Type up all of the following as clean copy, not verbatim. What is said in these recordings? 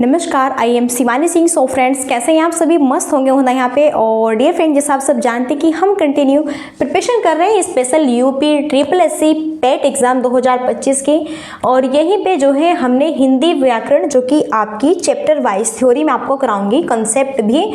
नमस्कार, I am Shivani Singh. So friends, कैसे हैं आप सभी? मस्त होंगे होना यहाँ पे। और डियर फ्रेंड, जैसा आप सब जानते हैं कि हम कंटिन्यू प्रिपरेशन कर रहे हैं स्पेशल यूपी ट्रिपल एससी पेट एग्जाम 2025 की। और यहीं पे जो है हमने हिंदी व्याकरण, जो कि आपकी चैप्टर वाइज थ्योरी में आपको कराऊंगी, कंसेप्ट भी।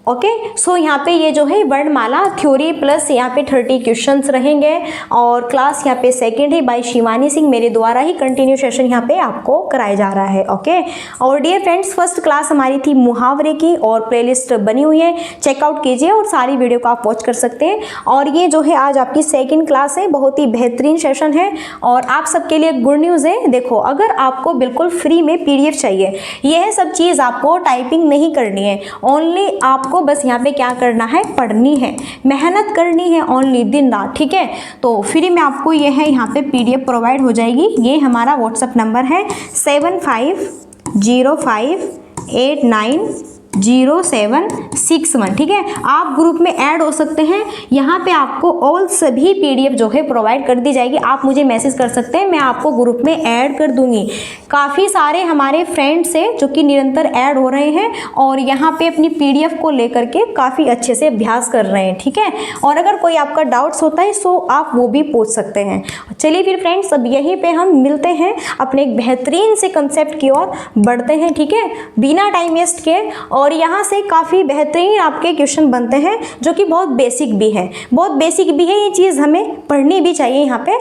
ओके, सो यहाँ पे ये जो है वर्णमाला थ्योरी प्लस यहाँ पे 30 क्वेश्चंस रहेंगे। और क्लास यहाँ पे सेकंड है बाय शिवानी सिंह, मेरे द्वारा ही कंटिन्यू सेशन यहाँ पे आपको कराया जा रहा है। ओके, और डियर फ्रेंड्स, फर्स्ट क्लास हमारी थी मुहावरे की और प्लेलिस्ट बनी हुई है, चेकआउट कीजिए और सारी वीडियो को आप वॉच कर सकते हैं। और ये जो है आज आपकी सेकेंड क्लास है, बहुत ही बेहतरीन सेशन है और आप सबके लिए गुड न्यूज़ है। देखो, अगर आपको बिल्कुल फ्री में PDF चाहिए, यह सब चीज़ आपको टाइपिंग नहीं करनी है, ओनली आपको बस यहाँ पे क्या करना है, पढ़नी है, मेहनत करनी है ओनली दिन रात। ठीक है, तो फ्री में आपको ये है यहाँ पे PDF प्रोवाइड हो जाएगी। ये हमारा व्हाट्सएप नंबर है 7505890761। ठीक है, आप ग्रुप में ऐड हो सकते हैं। यहाँ पे आपको ऑल सभी PDF जो है प्रोवाइड कर दी जाएगी। आप मुझे मैसेज कर सकते हैं, मैं आपको ग्रुप में ऐड कर दूंगी। काफ़ी सारे हमारे फ्रेंड्स हैं जो कि निरंतर ऐड हो रहे हैं और यहाँ पे अपनी PDF को लेकर के काफ़ी अच्छे से अभ्यास कर रहे हैं। ठीक है, और अगर कोई आपका डाउट्स होता है सो आप वो भी पूछ सकते हैं। चलिए फिर फ्रेंड्स, अब यहीं पे हम मिलते हैं, अपने एक बेहतरीन से कंसेप्ट की ओर बढ़ते हैं। ठीक है, बिना टाइम वेस्ट के। और यहाँ से काफ़ी बेहतरीन आपके क्वेश्चन बनते हैं जो कि बहुत बेसिक भी है, बहुत बेसिक भी है। ये चीज़ हमें पढ़नी भी चाहिए यहाँ पे।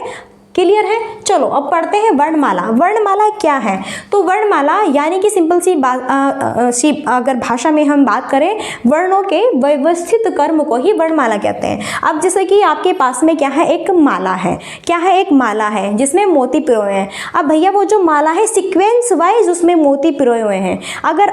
क्लियर है? चलो अब पढ़ते हैं वर्णमाला। वर्णमाला क्या है? तो वर्णमाला यानी कि सिंपल सी बात, अगर भाषा में हम बात करें, वर्णों के व्यवस्थित कर्म को ही वर्णमाला कहते हैं। अब जैसे कि आपके पास में क्या है, एक माला है। क्या है? एक माला है जिसमें मोती पिरोए हैं। अब भैया वो जो माला है सीक्वेंस वाइज उसमें मोती पिरोए हुए हैं। अगर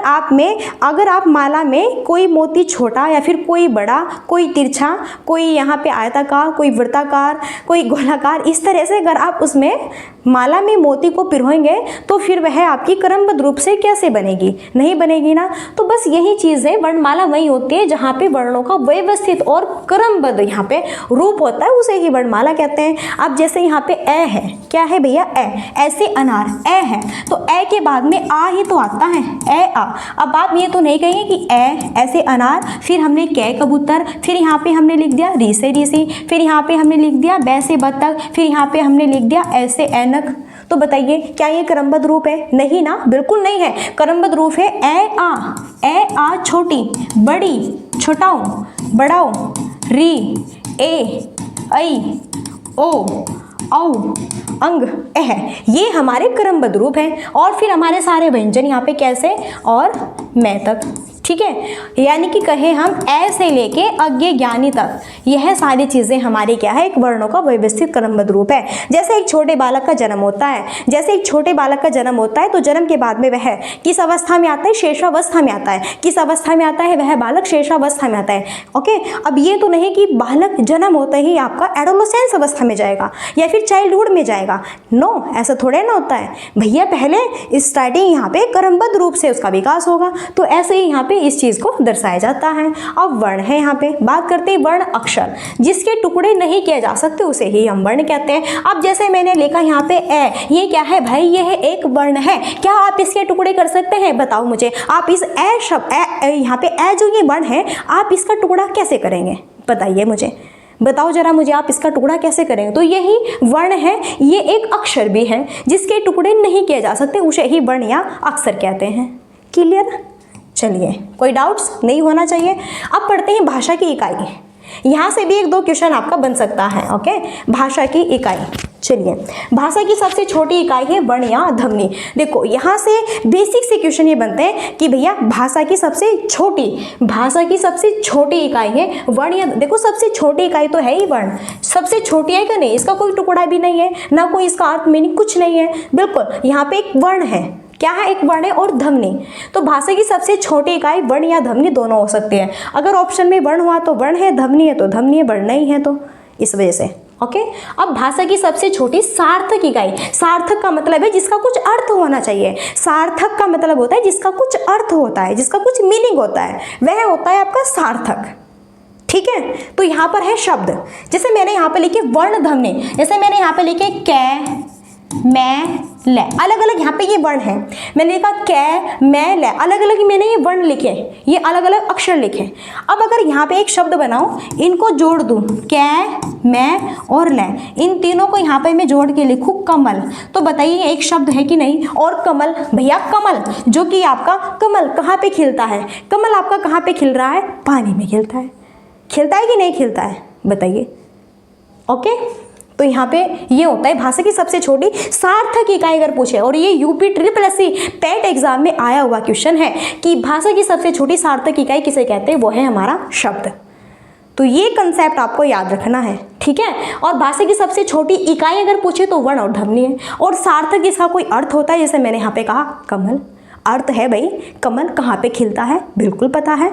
आप माला में कोई मोती छोटा या फिर कोई बड़ा, कोई तिरछा, कोई यहाँ पे आयताकार, कोई वृत्ताकार, कोई गोलाकार, इस तरह से अगर आप उसमें माला में मोती को पिरोएंगे तो फिर वह आपकी क्रमबद्ध रूप से कैसे बनेगी? नहीं बनेगी ना। तो बस यही चीज़ है, वर्णमाला वही होती है जहाँ पे वर्णों का व्यवस्थित और क्रमबद्ध यहाँ पे रूप होता है, उसे ही वर्णमाला कहते हैं। अब जैसे यहाँ पे ए है, क्या है भैया? ए, ऐसे अनार ए है, तो ए के बाद में आ ही तो आता है, ए आ। अब आप ये तो नहीं कहेंगे कि ए ऐसे अनार, फिर हमने कै कबूतर, फिर यहाँ पे हमने लिख दिया री से ऋषि, फिर यहाँ पे हमने लिख दिया बै से बत्तख, फिर यहाँ पे हमने लिख दिया ऐसे ऐनक। तो बताइए क्या ये क्रमबद्ध रूप है? नहीं ना, बिल्कुल नहीं है। क्रमबद्ध रूप है ए आ छोटी बड़ी छोटाऊ बड़ाऊ री ए ऐ ओ औ अंग एह, ये हमारे क्रमबद्ध रूप हैं। और फिर हमारे सारे व्यंजन यहाँ पे कैसे और मैं तक। ठीक है, यानी कि कहे हम ए से लेके अज्ञे ज्ञानी तक, यह सारी चीज़ें हमारी क्या है, एक वर्णों का व्यवस्थित क्रमबद्ध रूप है। जैसे एक छोटे बालक का जन्म होता है, तो जन्म के बाद में वह किस अवस्था में आता है? शेषावस्था में आता है। किस अवस्था में आता है? वह बालक शेषावस्था में आता है। ओके, अब ये तो नहीं कि बालक जन्म होते ही आपका एडोलेसेंस अवस्था में जाएगा या फिर चाइल्डहुड में जाएगा। नो, ऐसा थोड़े ना होता है भैया। पहले स्टार्टिंग यहाँ पे क्रमबद्ध रूप से उसका विकास होगा, तो ऐसे ही यहाँ पे इस चीज को दर्शाया जाता है। अब वर्ण है, यहाँ पे बात करते हैं वर्ण अक्षर, जिसके टुकड़े नहीं किए जा सकते उसे ही हम वर्ण कहते हैं। अब जैसे मैंने लिखा यहाँ पे ए, ये क्या है भाई? ये है एक वर्ण है। क्या आप इसके टुकड़े कर सकते हैं? बताओ मुझे। आप इस ए शब्द यहाँ पे ए जो ये वर्ण है, आप इसका टुकड़ा कैसे करेंगे? बताइए मुझे, बताओ जरा मुझे, आप इसका टुकड़ा कैसे करेंगे? तो यही वर्ण है, ये एक अक्षर भी है जिसके टुकड़े नहीं किए जा सकते, उसे ही वर्ण या अक्षर कहते हैं। क्लियर? चलिए, कोई डाउट्स नहीं होना चाहिए। अब पढ़ते हैं भाषा की इकाई। यहाँ से भी 1-2 क्वेश्चन आपका बन सकता है। ओके, भाषा की इकाई। चलिए, भाषा की सबसे छोटी इकाई है वर्ण या ध्वनि। देखो, यहाँ से बेसिक से क्वेश्चन ये बनते हैं कि भैया भाषा की सबसे छोटी इकाई है वर्ण या, देखो सबसे छोटी इकाई तो है ही वर्ण। सबसे छोटी है कि नहीं? इसका कोई टुकड़ा भी नहीं है, ना कोई इसका अर्थ मीनिंग कुछ नहीं है। बिल्कुल, यहाँ पे एक वर्ण है। क्या है? एक वर्ण है और ध्वनि। तो भाषा की सबसे छोटी इकाई वर्ण या ध्वनि दोनों हो सकती है। अगर ऑप्शन में वर्ण हुआ तो वर्ण है, ध्वनि है तो ध्वनि है, वर्ण नहीं है तो इस वजह से। ओके, अब भाषा की सबसे छोटी सार्थक इकाई। सार्थक का मतलब है जिसका कुछ अर्थ होना चाहिए। सार्थक का मतलब होता है जिसका कुछ अर्थ होता है, जिसका कुछ मीनिंग होता है, वह होता है आपका सार्थक। ठीक है, तो यहाँ पर है शब्द। जैसे मैंने यहाँ पे लिखे वर्ण ध्वनि, जैसे मैंने यहाँ पे लिखे कै, मैं, ले, अलग अलग यहाँ पे ये वर्ण है। मैंने लिखा कै मैं ले, अलग अलग मैंने ये वर्ण लिखे, ये अलग अलग अक्षर लिखे। अब अगर यहाँ पे एक शब्द बनाऊं, इनको जोड़ दूं, कै मैं और ले, इन तीनों को यहाँ पे मैं जोड़ के लिखूं कमल, तो बताइए एक शब्द है कि नहीं। और कमल, भैया कमल जो कि आपका कमल कहाँ पे खिलता है, कमल आपका कहाँ पे खिल रहा है, पानी में खिलता है। खिलता है कि नहीं खिलता है, बताइए। ओके, तो यहाँ पे ये होता है भाषा की सबसे छोटी सार्थक इकाई अगर पूछे, और ये यूपी SSSC पेट एग्जाम में आया हुआ क्वेश्चन है कि भाषा की सबसे छोटी सार्थक इकाई किसे कहते हैं, वो है हमारा शब्द। तो ये कंसेप्ट आपको याद रखना है, ठीक है। और भाषा की सबसे छोटी इकाई अगर पूछे तो वर्ण और ध्वनि है, और सार्थक इसका कोई अर्थ होता है, जैसे मैंने यहाँ पे कहा कमल, अर्थ है भाई कमल कहाँ पे खिलता है, बिल्कुल पता है,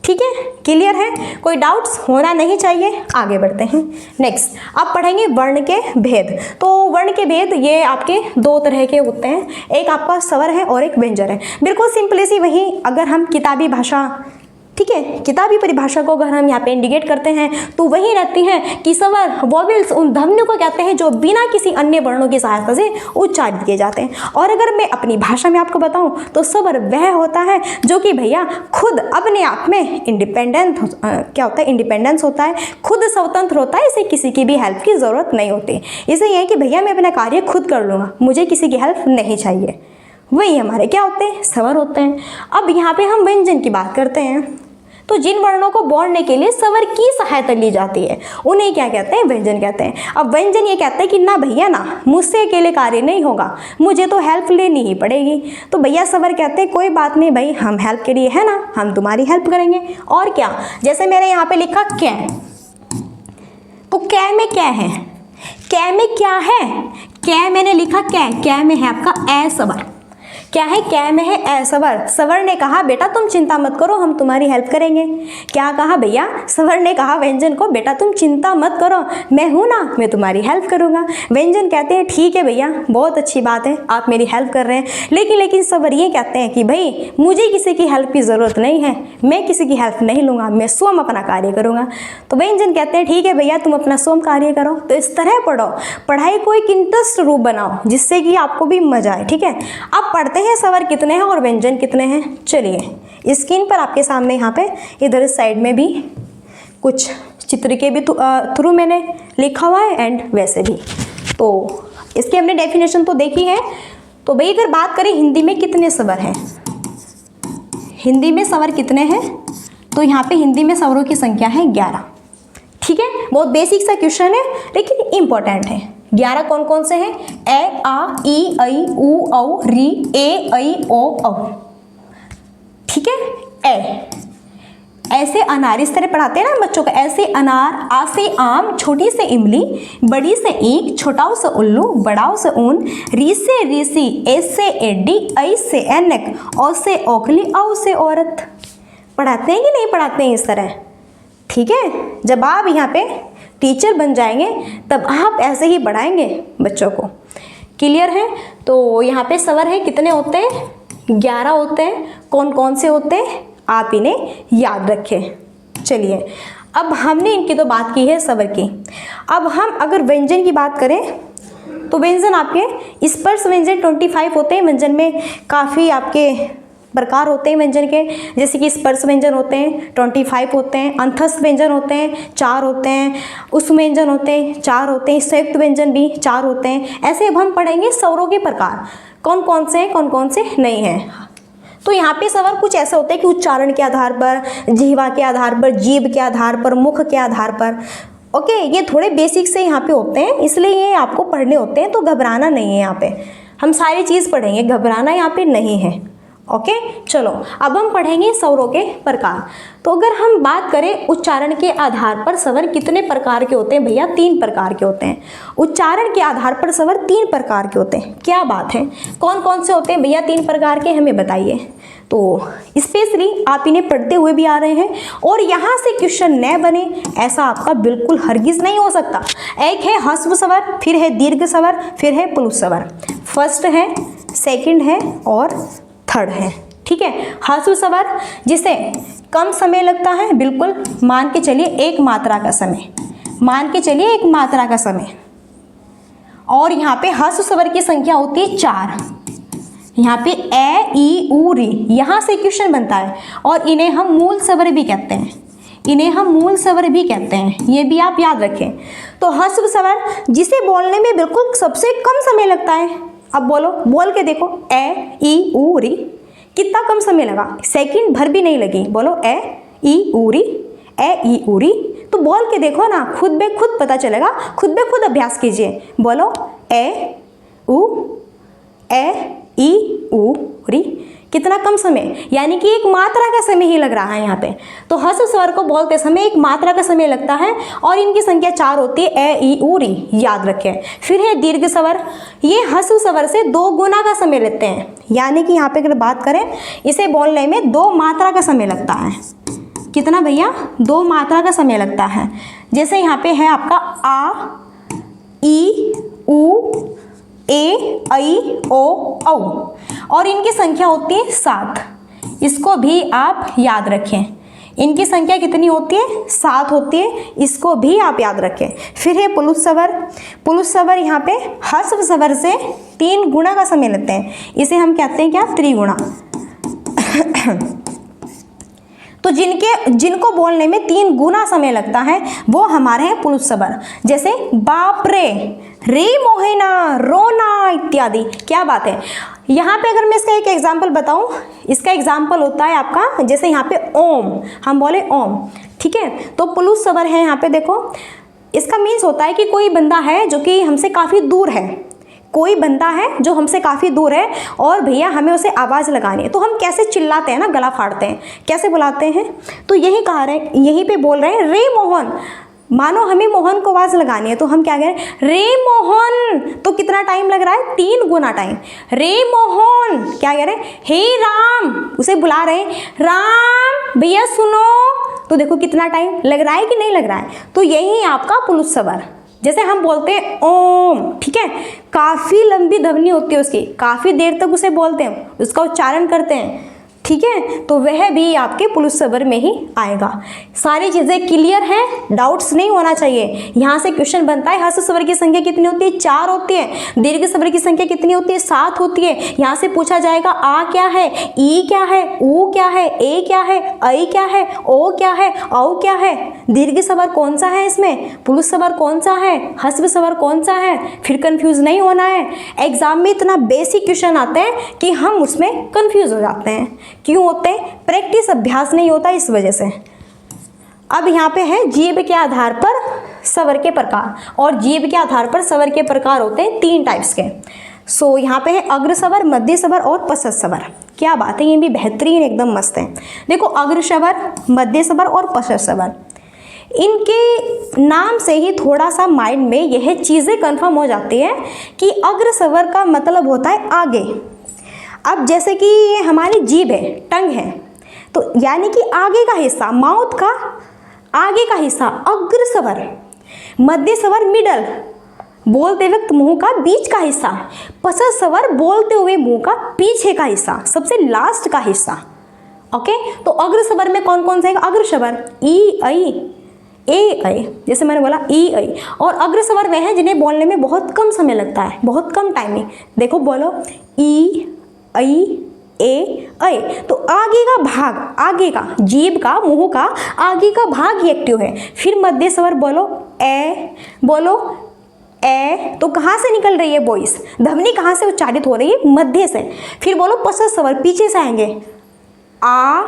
ठीक है, क्लियर है, कोई डाउट्स होना नहीं चाहिए। आगे बढ़ते हैं नेक्स्ट। अब पढ़ेंगे वर्ण के भेद। तो वर्ण के भेद ये आपके दो तरह के होते हैं, एक आपका स्वर है और एक व्यंजन है। बिल्कुल सिंपली सी वही, अगर हम किताबी भाषा, ठीक है, किताबी परिभाषा को अगर हम यहाँ पे इंडिकेट करते हैं तो वही रहती है कि स्वर वॉवेल्स उन ध्वनियों को कहते हैं जो बिना किसी अन्य वर्णों की सहायता से उच्चारित किए जाते हैं। और अगर मैं अपनी भाषा में आपको बताऊं तो स्वर वह होता है जो कि भैया खुद अपने आप में इंडिपेंडेंट क्या होता है, इंडिपेंडेंस होता है, खुद स्वतंत्र होता है, इसे किसी की भी हेल्प की ज़रूरत नहीं होती। इसे यह है कि भैया मैं अपना कार्य खुद कर लूँगा, मुझे किसी की हेल्प नहीं चाहिए। वही हमारे क्या होते हैं, स्वर होते हैं। अब यहाँ पे हम व्यंजन की बात करते हैं, तो जिन वर्णों को बोलने के लिए स्वर की सहायता ली जाती है उन्हें क्या कहते हैं, व्यंजन कहते हैं। अब व्यंजन ये कहते हैं कि ना भैया ना, मुझसे अकेले कार्य नहीं होगा, मुझे तो हेल्प लेनी ही पड़ेगी। तो भैया स्वर कहते हैं कोई बात नहीं भाई, हम हेल्प के लिए है ना, हम तुम्हारी हेल्प करेंगे। और क्या, जैसे मैंने यहाँ पे लिखा कै, तो कै में क्या है, कै में क्या है, कै मैंने लिखा कै में है आपका ए स्वर, क्या है, कै में है ए स्वर। स्वर ने कहा बेटा तुम चिंता मत करो, हम तुम्हारी हेल्प करेंगे। क्या कहा भैया, स्वर ने कहा व्यंजन को बेटा तुम चिंता मत करो, मैं हूं ना, मैं तुम्हारी हेल्प करूंगा। व्यंजन कहते हैं ठीक है भैया, बहुत अच्छी बात है, आप मेरी हेल्प कर रहे हैं, लेकिन स्वर ये कहते हैं कि भाई मुझे किसी की हेल्प की ज़रूरत नहीं है, मैं किसी की हेल्प नहीं लूँगा, मैं स्वयं अपना कार्य करूँगा। तो व्यंजन कहते हैं ठीक है भैया तुम अपना स्वयं कार्य करो। तो इस तरह पढ़ो, पढ़ाई को एक इंटरेस्ट रूप बनाओ जिससे कि आपको भी मजा आए, ठीक है। अब पढ़ते हैं स्वर कितने हैं और व्यंजन कितने हैं। चलिए स्क्रीन पर आपके सामने यहाँ पे इधर इस साइड में भी कुछ चित्र के भी थ्रू मैंने लिखा हुआ है एंड वैसे भी। तो इसकी हमने डेफिनेशन तो देखी है। तो भाई अगर बात करें हिंदी में कितने स्वर हैं, हिंदी में स्वर कितने हैं, तो यहाँ पे हिंदी में स्वरों की संख्या है 11, ठीक है। बहुत बेसिक सा क्वेश्चन है लेकिन इंपॉर्टेंट है। 11 कौन कौन से हैं, ए आ ई ऐ उ औ री ए ऐ ओ औ, ठीक है। ए ऐसे अनार, इस तरह पढ़ाते हैं ना बच्चों को, ऐसे अनार, आ से आम, छोटी से इमली, बड़ी से ईंख, छोटाओ से उल्लू, बड़ाओ से ऊन, री से ऋषि, ए से एडी, ऐ से ऐनक, औ से ओखली, औ से औरत। पढ़ाते हैं कि नहीं पढ़ाते हैं इस तरह, ठीक है। जब आप यहाँ पे टीचर बन जाएंगे तब आप ऐसे ही पढ़ाएंगे बच्चों को, क्लियर है। तो यहाँ पे स्वर है कितने होते हैं, 11 होते हैं। कौन कौन से होते हैं आप इन्हें याद रखें। चलिए अब हमने इनकी तो बात की है स्वर की। अब हम अगर व्यंजन की बात करें तो व्यंजन आपके स्पर्श व्यंजन 25 होते हैं। व्यंजन में काफ़ी आपके प्रकार होते हैं व्यंजन के, जैसे कि स्पर्श व्यंजन होते हैं 25 होते हैं, अंतस्थ व्यंजन होते हैं 4 होते हैं, उस व्यंजन होते हैं 4 होते हैं, संयुक्त व्यंजन भी 4 होते हैं। ऐसे अब हम पढ़ेंगे स्वरों के प्रकार, कौन कौन से हैं कौन कौन से नहीं हैं। तो यहाँ पे स्वर कुछ ऐसे होते हैं कि उच्चारण के आधार पर, जिह्वा के आधार पर, जीभ के आधार पर, मुख के आधार पर। ओके, ये थोड़े बेसिक से यहाँ पे होते हैं, इसलिए ये आपको पढ़ने होते हैं, तो घबराना नहीं है। यहाँ पे हम सारी चीज़ पढ़ेंगे, घबराना यहाँ पे नहीं है। ओके, चलो अब हम पढ़ेंगे स्वरों के प्रकार। तो अगर हम बात करें उच्चारण के आधार पर स्वर कितने प्रकार के होते हैं भैया, 3 प्रकार के होते हैं। उच्चारण के आधार पर स्वर 3 प्रकार के होते हैं। क्या बात है, कौन कौन से होते हैं भैया 3 प्रकार के, हमें बताइए। तो स्पेशली आप इन्हें पढ़ते हुए भी आ रहे हैं और यहाँ से क्वेश्चन न बने ऐसा आपका बिल्कुल हरगिज नहीं हो सकता। एक है ह्रस्व स्वर, फिर है दीर्घ स्वर, फिर है प्लुत स्वर। फर्स्ट है, सेकंड है और थर्ड है, ठीक है। ह्रस्व स्वर जिसे कम समय लगता है, बिल्कुल मान के चलिए 1 मात्रा का समय, मान के चलिए 1 मात्रा का समय। और यहाँ पे ह्रस्व स्वर की संख्या होती है 4। यहाँ पे ए ई उ री, यहाँ से क्वेश्चन बनता है और इन्हें हम मूल स्वर भी कहते हैं, इन्हें हम मूल स्वर भी कहते हैं, ये भी आप याद रखें। तो ह्रस्व स्वर जिसे बोलने में बिल्कुल सबसे कम समय लगता है, अब बोलो, बोल के देखो, ए ई उ री, कितना कम समय लगा, सेकंड भर भी नहीं लगी। बोलो ए ई उ री, ए ई उ री, तो बोल के देखो ना, खुद बे खुद पता चलेगा, खुद बे खुद अभ्यास कीजिए। बोलो ए ई उ री, कितना कम समय, यानी कि एक मात्रा का समय ही लग रहा है यहाँ पे। तो ह्रस्व स्वर को बोलते समय एक मात्रा का समय लगता है और इनकी संख्या 4 होती है, ए ई उ री, याद रखें। फिर है दीर्घ स्वर, ये ह्रस्व स्वर से 2 गुना का समय लेते हैं, यानी कि यहाँ पे अगर बात करें, इसे बोलने में 2 मात्रा का समय लगता है। कितना भैया? 2 मात्रा का समय लगता है। जैसे यहाँ पे है आपका आ, ई, उ, ए, ऐ, ओ, औ, और इनकी संख्या होती है 7। इसको भी आप याद रखें, इनकी संख्या कितनी होती है? 7 होती है, इसको भी आप याद रखें। फिर है पुलुस स्वर, पुलुस स्वर यहाँ पे ह्रस्व स्वर से 3 गुना का समय लेते हैं, इसे हम कहते हैं क्या? त्रिगुणा। तो जिनको बोलने में 3 गुना समय लगता है वो हमारे हैं पुलुस स्वर। जैसे बाप रे, रे मोहिना, रोना इत्यादि। क्या बात है। यहाँ पे अगर मैं इसका एक एग्जाम्पल बताऊँ, इसका एग्जाम्पल होता है आपका, जैसे यहाँ पे ओम, हम बोले ओम, ठीक है, तो पुलुस स्वर है यहाँ पे देखो। इसका मीन्स होता है कि कोई बंदा है जो कि हमसे काफ़ी दूर है, कोई बंदा है जो हमसे काफ़ी दूर है और भैया हमें उसे आवाज़ लगानी है, तो हम कैसे चिल्लाते हैं ना, गला फाड़ते हैं, कैसे बुलाते हैं? तो यही कहा रहे, यहीं पे बोल रहे हैं रे मोहन, मानो हमें मोहन को आवाज़ लगानी है तो हम क्या कह रहे हैं? रे मोहन। तो कितना टाइम लग रहा है? 3 गुना टाइम। रे मोहन, क्या कह रहे हैं? हे राम, उसे बुला रहे हैं, राम भैया सुनो, तो देखो कितना टाइम लग रहा है कि नहीं लग रहा है? तो यही आपका पुलुस स्वर। जैसे हम बोलते हैं ओम, ठीक है, काफ़ी लंबी ध्वनि होती है उसकी, काफ़ी देर तक उसे बोलते हैं, उसका उच्चारण करते हैं, ठीक है, तो वह भी आपके पुलुस स्वर में ही आएगा। सारी चीज़ें क्लियर हैं, डाउट्स नहीं होना चाहिए। यहाँ से क्वेश्चन बनता है ह्रस्व स्वर की संख्या कितनी होती है? 4 होती है। दीर्घ स्वर की संख्या कितनी होती है? 7 होती है। यहाँ से पूछा जाएगा आ क्या है, ई क्या है, ऊ क्या है, ए क्या है, ऐ क्या है, ओ क्या है, औ क्या है, दीर्घ स्वर कौन सा है, इसमें पुलुस स्वर कौन सा है, ह्रस्व स्वर कौन सा है, फिर कंफ्यूज नहीं होना है। एग्जाम में इतना बेसिक क्वेश्चन आते हैं कि हम उसमें कंफ्यूज हो जाते हैं। क्यों होते हैं? प्रैक्टिस, अभ्यास नहीं होता, इस वजह से। अब यहाँ पे है जीभ के आधार पर स्वर के प्रकार, और जीभ के आधार पर स्वर के प्रकार होते हैं 3 टाइप्स के। सो यहाँ पे है अग्र स्वर, मध्य स्वर और पश्चात स्वर। क्या बात है, ये भी बेहतरीन, एकदम मस्त है। देखो अग्र स्वर, मध्य स्वर और पश्चात स्वर, इनके नाम से ही थोड़ा सा माइंड में यह चीज़ें कंफर्म हो जाती है कि अग्र स्वर का मतलब होता है आगे। अब जैसे कि ये हमारी जीभ है, टंग है, तो यानी कि आगे का हिस्सा, माउथ का आगे का हिस्सा अग्र स्वर। मध्य स्वर मिडल, बोलते वक्त मुंह का बीच का हिस्सा। पश्चात स्वर बोलते हुए मुंह का पीछे का हिस्सा, सबसे लास्ट का हिस्सा। ओके, तो अग्र स्वर में कौन कौन सा है? अग्र स्वर ई, ऐ, ए, ऐ, जैसे मैंने बोला ई, ऐ। और अग्र स्वर वे हैं जिन्हें बोलने में बहुत कम समय लगता है, बहुत कम टाइमिंग। देखो बोलो ई, ऐ, ए, ऐ। तो आगे का भाग, आगे का जीभ का, मुंह का आगे का भाग ही एक्टिव है। फिर मध्य स्वर बोलो ए, बोलो ए, तो कहाँ से निकल रही है वॉइस, ध्वनि कहाँ से उच्चारित हो रही है? मध्य से। फिर बोलो पश्चात स्वर, पीछे से आएंगे आ,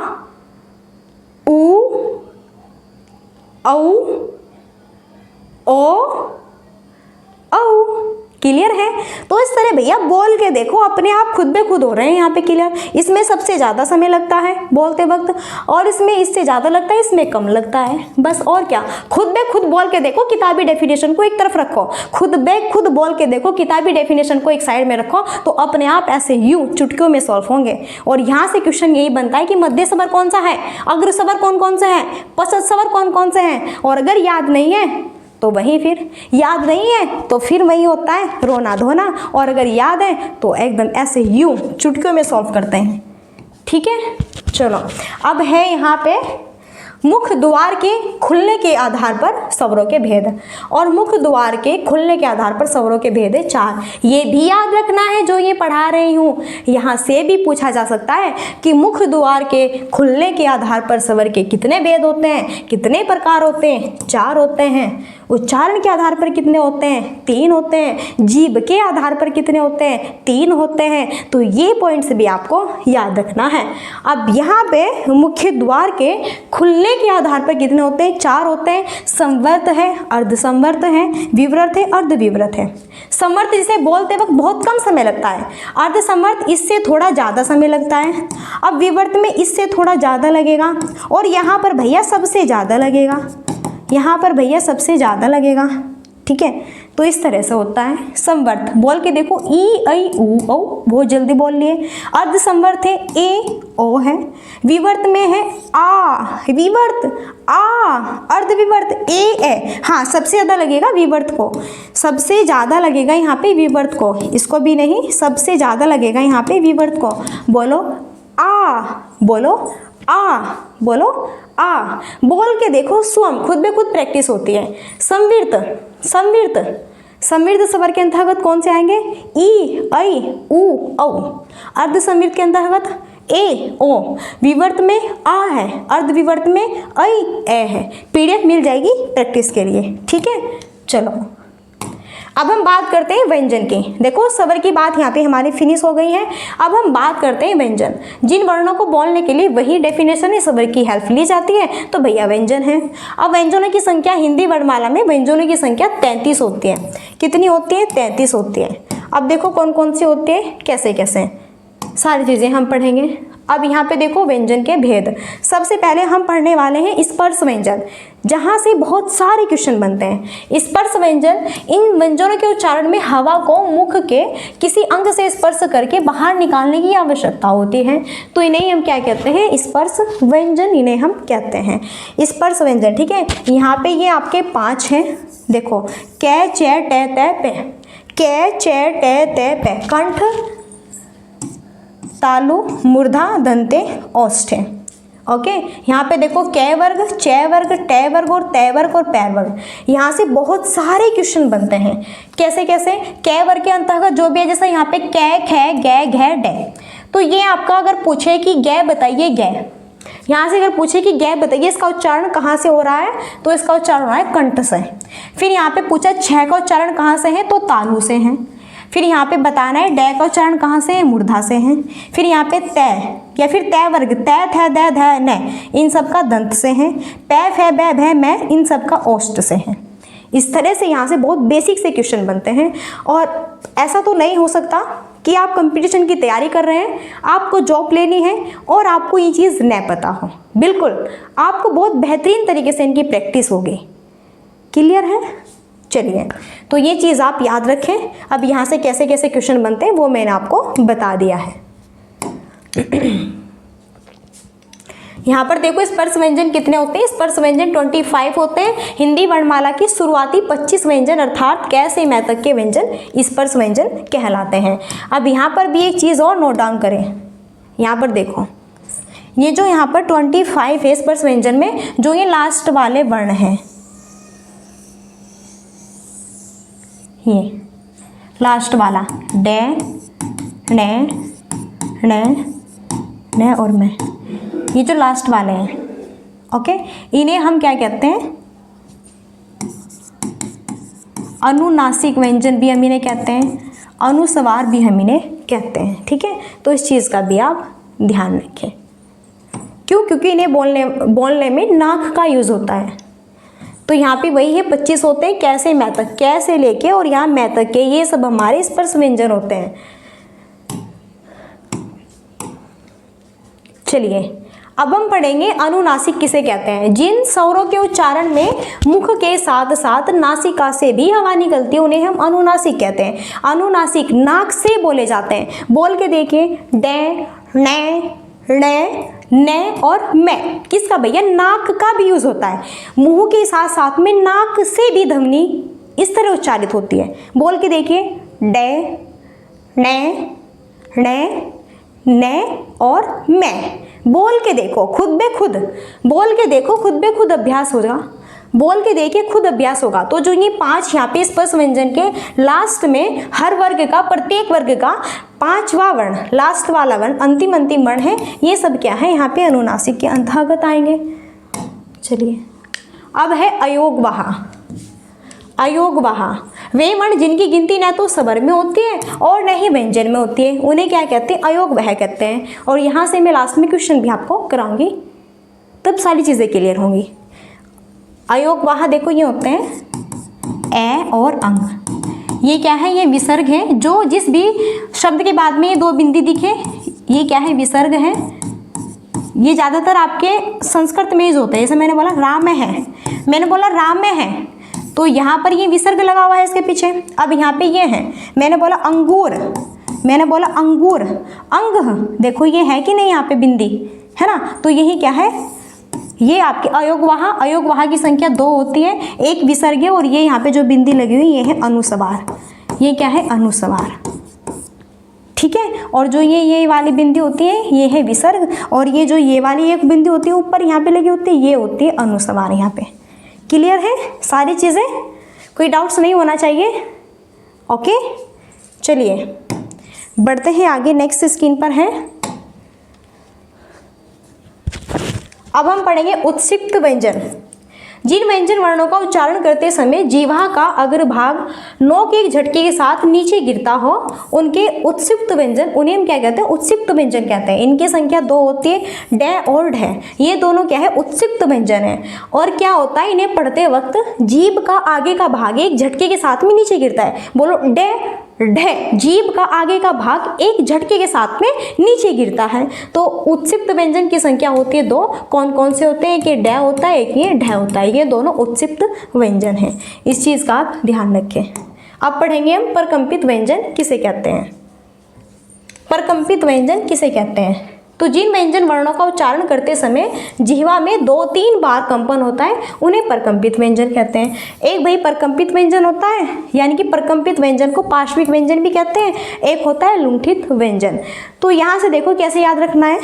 उ, औ, ओ, औ। क्लियर है? तो इस तरह भैया बोल के देखो, अपने आप खुद बे खुद हो रहे हैं यहाँ पे क्लियर। इसमें सबसे ज़्यादा समय लगता है बोलते वक्त, और इसमें इससे ज़्यादा लगता है, इसमें कम लगता है, बस। और क्या, खुद बे खुद बोल के देखो, किताबी डेफिनेशन को एक तरफ रखो, खुद बे खुद बोल के देखो, किताबी डेफिनेशन को एक साइड में रखो, तो अपने आप ऐसे यूँ चुटकियों में सॉल्व होंगे। और यहाँ से क्वेश्चन यही बनता है कि मध्य स्वर कौन सा है, अग्र स्वर कौन कौन से हैं, पश्चात स्वर कौन कौन से हैं। और अगर याद नहीं है तो वही, फिर याद नहीं है तो फिर वही होता है रोना धोना, और अगर याद है तो एकदम ऐसे यूं चुटकियों में सॉल्व करते हैं। ठीक है, चलो अब है यहाँ पे मुख्य द्वार के खुलने के आधार पर स्वरों के भेद, और मुख्य द्वार के खुलने के आधार पर स्वरों के भेद है 4। ये भी याद रखना है जो ये पढ़ा रही हूँ। यहाँ से भी पूछा जा सकता है कि मुख्य द्वार के खुलने के आधार पर स्वर के कितने भेद होते हैं, कितने प्रकार होते हैं, 4 होते हैं। उच्चारण के आधार पर कितने होते हैं, 3 होते हैं। जीभ के आधार पर कितने होते हैं, 3 होते हैं। तो ये पॉइंट्स भी आपको याद रखना है। अब यहाँ पे मुख्य द्वार के खुलने के आधार पर कितने होते हैं, 4 होते हैं। संवर्त है, अर्धसंवर्त है, विवर्त है, अर्धविवर्त है। संवर्त जिसे बोलते वक्त बहुत कम समय लगता है, अर्धसंवर्त इससे थोड़ा ज़्यादा समय लगता है, अब विवर्त में इससे थोड़ा ज़्यादा लगेगा, और यहाँ पर भैया सबसे ज़्यादा लगेगा, यहाँ पर भैया सबसे ज़्यादा लगेगा। ठीक है, तो इस तरह से होता है संवर्त। बोल के देखो, ई ऐ ऊ औ, बहुत जल्दी बोल लिए। अर्धसंवर्त है, ए ओ है। विवर्त में है आ, विवर्त आ। अर्धविवर्त ए ए। हाँ, सबसे ज़्यादा लगेगा विवर्त को, सबसे ज़्यादा लगेगा यहाँ पे विवर्त को, इसको भी नहीं, सबसे ज़्यादा लगेगा यहाँ पे विवर्त को। बोलो आ, बोलो आ, बोलो आ। बोल के देखो स्वम, खुद में खुद प्रैक्टिस होती है। संवर्त, संवर्त, संवर्त स्वर के अंतर्गत कौन से आएंगे, ई ऐ ऊ औ। अर्धसंवर्त के अंतर्गत ए ओ। विवर्त में आ है, अर्धविवर्त में ऐ ए है। पीडीएफ मिल जाएगी प्रैक्टिस के लिए। ठीक है, चलो अब हम बात करते हैं व्यंजन की। देखो स्वर की बात यहाँ पे हमारी फिनिश हो गई है। अब हम बात करते हैं व्यंजन। जिन वर्णों को बोलने के लिए वही डेफिनेशन है, स्वर की हेल्प ली जाती है, तो भैया व्यंजन है। अब व्यंजनों की संख्या हिंदी वर्णमाला में व्यंजनों की संख्या 33 होती है। कितनी होती है, 33 होती है। अब देखो कौन कौन सी होती है, कैसे कैसे, सारी चीज़ें हम पढ़ेंगे। अब यहाँ पे देखो व्यंजन के भेद। सबसे पहले हम पढ़ने वाले हैं स्पर्श व्यंजन, जहाँ से बहुत सारे क्वेश्चन बनते हैं। स्पर्श व्यंजन, इन व्यंजनों के उच्चारण में हवा को मुख के किसी अंग से स्पर्श करके बाहर निकालने की आवश्यकता होती है, तो इन्हें हम क्या कहते हैं, स्पर्श व्यंजन, इन्हें हम कहते हैं स्पर्श व्यंजन। ठीक है, यहाँ पे ये आपके 5 हैं। देखो, कै चे टे ते पे, कै चे टे ते पे, कंठ, तालु, मूर्धा, दंते, ओष्ठे। ओके, यहाँ पे देखो कै वर्ग, चे वर्ग, टे वर्ग और ते वर्ग और पैर वर्ग। यहाँ से बहुत सारे क्वेश्चन बनते हैं। कैसे कैसे, कै वर्ग के अंतर्गत जो भी है, जैसे यहाँ पे कै, खे, गे, घे, डे, तो ये आपका अगर पूछे कि गे बताइए, गे, यहाँ से अगर पूछे कि गे बताइए, इसका उच्चारण कहाँ से हो रहा है, तो इसका उच्चारण हो रहा है कंठ से। फिर यहाँ पे पूछा छह का उच्चारण कहाँ से है, तो तालु से है। फिर यहाँ पे बताना है डे का उच्चारण कहाँ से है, मूर्धा से है। फिर यहाँ पे तय या फिर तय वर्ग, तय, थ, द, ध, न, इन सब का दंत से है। पै, फै, बै, भै, मै, इन सब का ओष्ठ से है। इस तरह से यहाँ से बहुत बेसिक से क्वेश्चन बनते हैं। और ऐसा तो नहीं हो सकता कि आप कंपटीशन की तैयारी कर रहे हैं, आपको जॉब लेनी है और आपको ये चीज़ न पता हो। बिल्कुल, आपको बहुत बेहतरीन तरीके से इनकी प्रैक्टिस होगी। क्लियर है? चलिए, तो ये चीज़ आप याद रखें। अब यहाँ से कैसे कैसे क्वेश्चन बनते हैं वो मैंने आपको बता दिया है। यहाँ पर देखो स्पर्श व्यंजन कितने होते हैं। स्पर्श व्यंजन 25 होते हैं। हिंदी वर्णमाला की शुरुआती 25 व्यंजन अर्थात कै से मै तक के व्यंजन स्पर्श व्यंजन कहलाते हैं। अब यहाँ पर भी एक चीज़ और नोट डाउन करें। यहाँ पर देखो, ये जो यहाँ पर 25 है स्पर्श व्यंजन में, जो ये लास्ट वाले वर्ण हैं, ये लास्ट वाला डे, ने, न और मैं, ये जो लास्ट वाले हैं, ओके, इन्हें हम क्या कहते हैं, अनुनासिक व्यंजन भी हम इन्हें कहते हैं, अनुस्वार भी हम इन्हें कहते हैं। ठीक है, तो इस चीज़ का भी आप ध्यान रखें। क्यों? क्योंकि इन्हें बोलने में नाक का यूज़ होता है। तो यहाँ पे वही है 25 होते हैं कैसे मैं तक, कैसे लेके और यहाँ मैं तक के, ये सब हमारे स्पर्श व्यंजन होते हैं। चलिए, अब हम पढ़ेंगे अनुनासिक किसे कहते हैं। जिन स्वरों के उच्चारण में मुख के साथ साथ नासिका से भी हवा निकलती है उन्हें हम अनुनासिक कहते हैं। अनुनासिक नाक से बोले जाते हैं। बोल के देखिए, डे, ने, न और मैं, किसका भैया, नाक का भी यूज होता है। मुंह के साथ साथ में नाक से भी ध्वनि इस तरह उच्चारित होती है। बोल के देखिए, डे, ने और मैं। बोल के देखो खुद बे खुद, बोल के देखो खुद बे खुद अभ्यास होगा। बोल के देखिए, खुद अभ्यास होगा। तो जो ये 5 यहाँ पे स्पर्श व्यंजन के लास्ट में हर वर्ग का, प्रत्येक वर्ग का 5वां वर्ण, लास्ट वाला वर्ण, अंतिम वर्ण है, ये सब क्या है यहाँ पे अनुनासिक के अंतर्गत आएंगे। चलिए अब है अयोगवाह। अयोगवाह वे वर्ण जिनकी गिनती ना तो स्वर में होती है और न ही व्यंजन में होती है, उन्हें क्या कहते हैं? अयोगवाह कहते हैं। और यहाँ से मैं लास्ट में क्वेश्चन भी आपको कराऊंगी, तब सारी चीज़ें क्लियर होंगी। अयोगवाह देखो ये होते हैं ए और अंग। ये क्या है? ये विसर्ग है। जो जिस भी शब्द के बाद में ये 2 बिंदी दिखे, ये क्या है? विसर्ग है। ये ज़्यादातर आपके संस्कृत में यूज होते हैं। जैसे मैंने बोला राम है, मैंने बोला राम में है, तो यहाँ पर ये विसर्ग लगा हुआ है इसके पीछे। अब यहाँ पे ये है, मैंने बोला अंगूर, मैंने बोला अंगूर, अंग देखो ये है कि नहीं यहाँ पे बिंदी है ना, तो यही क्या है? ये आपके अयोगवाह। अयोगवाह की संख्या 2 होती है, एक विसर्ग है, और ये यहाँ पे जो बिंदी लगी हुई ये है अनुस्वार। ये क्या है? अनुस्वार, ठीक है। और जो ये वाली बिंदी होती है ये है विसर्ग, और ये जो ये वाली एक बिंदी होती है ऊपर यहाँ पे लगी होती है, ये होती है अनुस्वार। यहाँ पे क्लियर है सारी चीज़ें? कोई डाउट्स नहीं होना चाहिए। ओके, चलिए बढ़ते हैं आगे। नेक्स्ट स्क्रीन पर है, अब हम पढ़ेंगे उत्सिक्त व्यंजन। जिन व्यंजन वर्णों का उच्चारण करते समय जीवा का अग्रभाग नोक एक झटके के साथ नीचे गिरता हो, उनके उत्सिक्त व्यंजन, उन्हें हम क्या कहते हैं? उत्सिक्त व्यंजन कहते हैं। इनकी संख्या 2 होती है, डे और ढे। ये दोनों क्या है? उत्सिक्त व्यंजन है। और क्या होता है? इन्हें पढ़ते वक्त जीभ का आगे का भाग एक झटके के साथ में नीचे गिरता है। बोलो डे ढे, जीभ का आगे का भाग एक झटके के साथ में नीचे गिरता है। तो उत्सिक्त व्यंजन की संख्या होती है 2। कौन कौन से होते हैं? एक डे होता है, एक ये ढे होता है। ये दोनों उत्सिक्त व्यंजन हैं, इस चीज़ का आप ध्यान रखें। अब पढ़ेंगे हम परकंपित व्यंजन किसे कहते हैं। परकंपित व्यंजन किसे कहते हैं? तो जिन व्यंजन वर्णों का उच्चारण करते समय जिह्वा में 2-3 बार कंपन होता है, उन्हें परकंपित व्यंजन कहते हैं। एक भाई परकंपित व्यंजन होता है, यानी कि परकंपित व्यंजन को पार्श्विक व्यंजन भी कहते हैं। एक होता है लुंठित व्यंजन। तो यहाँ से देखो कैसे याद रखना है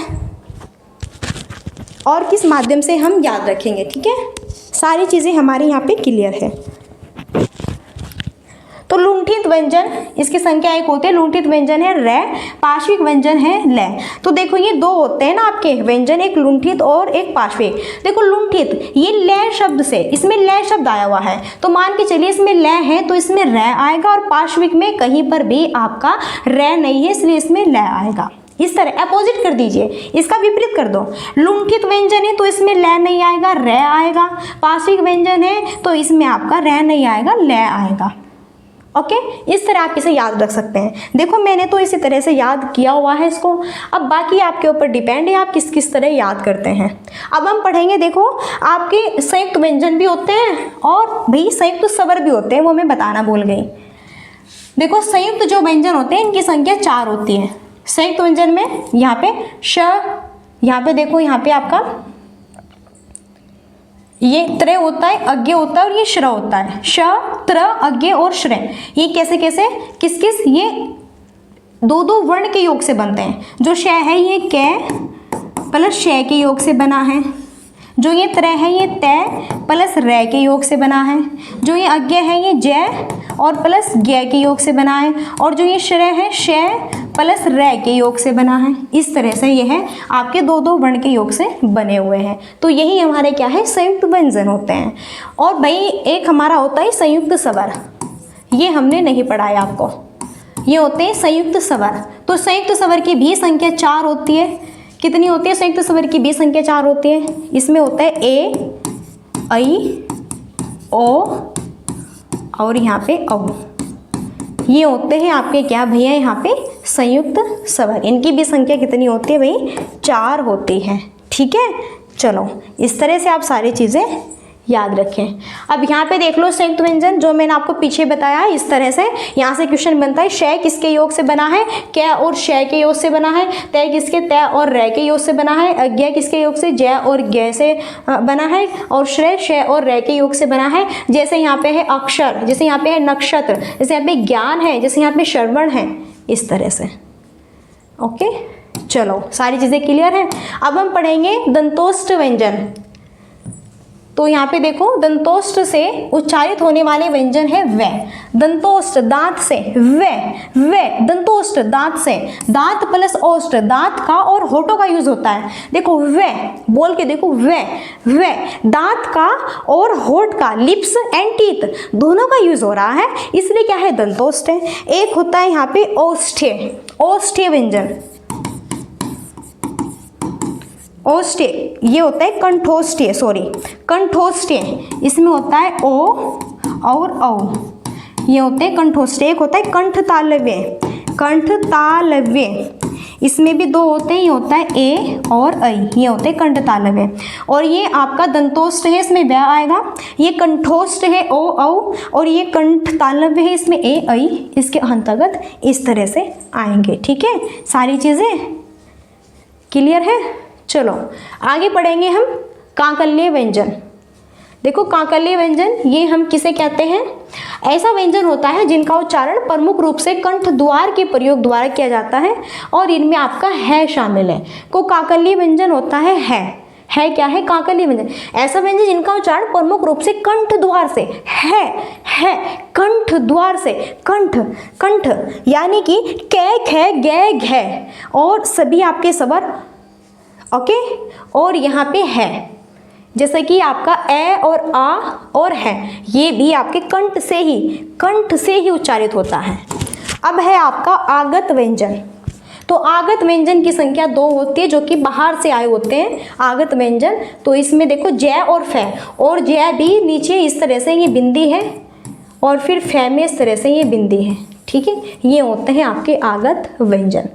और किस माध्यम से हम याद रखेंगे, ठीक है। सारी चीज़ें हमारे यहाँ पे क्लियर है। तो लुंठित व्यंजन, इसकी संख्या 1 होती है। लुंठित व्यंजन है रे, पार्श्विक व्यंजन है ले। तो देखो ये 2 होते हैं ना आपके व्यंजन, एक लुंठित और एक पार्श्विक। देखो लुंठित ये ले शब्द से, इसमें ले शब्द आया हुआ है, तो मान के चलिए इसमें ले है तो इसमें रे आएगा, और पार्श्विक में कहीं पर भी आपका रे नहीं है, इसलिए इसमें ले आएगा। इस तरह अपोजिट कर दीजिए, इसका विपरीत कर दो। लुंठित व्यंजन है तो इसमें ले नहीं आएगा, रे आएगा। पार्श्विक व्यंजन है तो इसमें आपका रे नहीं आएगा, ले आएगा। ओके, इस तरह आप इसे याद रख सकते हैं। देखो मैंने तो इसी तरह से याद किया हुआ है इसको, अब बाकी आपके ऊपर डिपेंड है आप किस किस तरह याद करते हैं। अब हम पढ़ेंगे, देखो आपके संयुक्त व्यंजन भी होते हैं और भाई संयुक्त स्वर भी होते हैं, वो मैं बताना भूल गई। देखो संयुक्त जो व्यंजन होते हैं इनकी संख्या 4 होती है। संयुक्त व्यंजन में यहाँ पे श, यहाँ पे देखो यहाँ पे आपका ये त्र होता है, अज्ञ होता है, और ये श्र होता है। श, त्र, अज्ञ और श्र, ये कैसे कैसे किस किस, ये 2-2 वर्ण के योग से बनते हैं। जो श है ये कै प्लस श के योग से बना है। जो ये त्र है ये तय प्लस रै के योग से बना है। जो ये अज्ञ है ये जय और प्लस ज्ञ के योग से बना है। और जो ये श्र है श प्लस रै के योग से बना है। इस तरह से ये है आपके 2-2 वर्ण के योग से बने हुए हैं। तो यही हमारे क्या है संयुक्त व्यंजन होते हैं। और भाई एक हमारा होता है संयुक्त स्वर, ये हमने नहीं पढ़ाया आपको, ये होते हैं संयुक्त स्वर। तो संयुक्त स्वर की भी संख्या 4 होती है। कितनी होती है? संयुक्त स्वर की भी संख्या 4 होती है। इसमें होता है ए, ऐ, ओ और यहाँ पे औ। ये होते हैं आपके क्या भैया यहाँ पे संयुक्त स्वर। इनकी भी संख्या कितनी होती है भाई? 4 होती है, ठीक है। चलो इस तरह से आप सारी चीज़ें याद रखें। अब यहाँ पे देख लो संयुक्त व्यंजन जो मैंने आपको पीछे बताया, इस तरह से यहाँ से क्वेश्चन बनता है। श किसके योग से बना है? कै और श के योग से बना है। तय किसके? तय और रै के योग से बना है। अज्ञ किसके योग से? जय और ज्ञ से बना है। और श्रेय श और रै के योग से बना है। जैसे यहाँ पे है अक्षर, जैसे यहाँ पे है नक्षत्र, जैसे यहाँ पे ज्ञान है, जैसे यहाँ पे श्रवण है, इस तरह से। ओके, चलो सारी चीज़ें क्लियर है। अब हम पढ़ेंगे दंतोष्ठ व्यंजन। तो यहाँ पे देखो दंतोष्ठ से उच्चारित होने वाले व्यंजन है वे। दंतोष्ठ दांत से, वे दंतोष्ठ दांत से, दांत प्लस ओष्ठ दांत का और होठों का यूज होता है। देखो वे बोल के देखो, वे दांत का और होठ का, लिप्स एंड टीथ दोनों का यूज हो रहा है, इसलिए क्या है दंतोष्ठ है। एक होता है यहाँ पे ओष्ठ्य व्यंजन, ओष्ठ्य, ये होता है कंठोष्ठ्य, कंठोष्ठ्य, इसमें होता है ओ और औ, ये होते हैं कंठोष्ठ्य। एक होता है कंठतालव्य, इसमें भी दो होते हैं, ये होता है ए और ऐ, ये होते हैं कंठतालव्य। और ये आपका दंतोष्ठ है, इसमें व्या आएगा। ये कंठोष्ठ है ओ औ, और ये कंठतालव्य है, इसमें ए ऐ, इसके अंतर्गत इस तरह से आएंगे। ठीक है, सारी चीज़ें क्लियर है। चलो आगे पढ़ेंगे हम काकल्य व्यंजन। देखो काकल्य व्यंजन ये हम किसे कहते हैं? ऐसा व्यंजन होता है जिनका उच्चारण प्रमुख रूप से कंठ द्वार के प्रयोग द्वारा किया जाता है और इनमें आपका है शामिल है। को काकल्य व्यंजन होता है क्या है? काकल्य व्यंजन ऐसा व्यंजन जिनका उच्चारण प्रमुख रूप से कंठ द्वार से है कंठ द्वार से, कंठ यानी कि कै खे गे घे और सभी आपके स्वर, ओके। और यहाँ पे है, जैसे कि आपका ए और आ और है, ये भी आपके कंठ से ही उच्चारित होता है। अब है आपका आगत व्यंजन। तो आगत व्यंजन की संख्या 2 होती है, जो कि बाहर से आए होते हैं आगत व्यंजन। तो इसमें देखो जय और फै, और जय भी नीचे इस तरह से ये बिंदी है और फिर फै में इस तरह से ये बिंदी है। ठीक है, ये होते हैं आपके आगत व्यंजन।